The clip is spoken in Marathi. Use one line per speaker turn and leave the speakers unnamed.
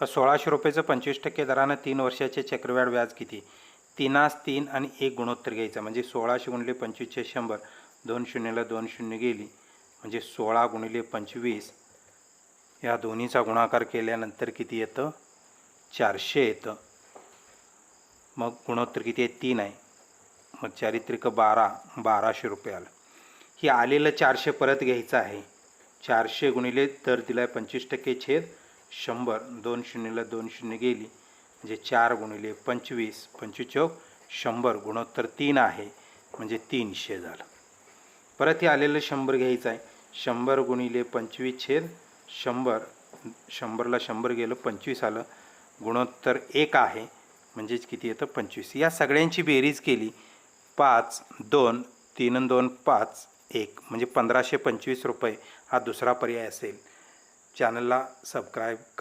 1600 रुपयाचं 25% दरानं 3 वर्षाचे चक्रवाढ व्याज किती? 3 आणि 1 गुणोत्तर घ्यायचा म्हणजे 1600 गुणिले 25 100, 2 शून्याला 2 शून्य गेली म्हणजे 16 गुणिले 25 या दोन्हीचा गुणाकार केल्यानंतर किती येतं? 400 येतं. मग गुणोत्तर किती आहे? 3 आहे. मग चारित्रिक 1200 रुपये आलं. ही आलेलं 400 परत घ्यायचं आहे. 400 गुणिले दर दिला आहे 25% छेद 100, 2 शून्याला 2 शून्य गेली म्हणजे 4 गुणिले 25, 25 चौक 100, गुणोत्तर 3 आहे म्हणजे 300 झालं. परत हे आलेलं 100 घ्यायचं आहे. 100 गुणिले 25 छेद 100, 100ला 100 गेलं 25 आलं, गुणोत्तर 1 आहे म्हणजेच किती येतं? 25. या सगळ्यांची बेरीज केली 5, 2, 3 आणि 2 5, 1 म्हणजे 1525 रुपये हा दुसरा पर्याय असेल. चॅनलला सबस्क्राईब करा.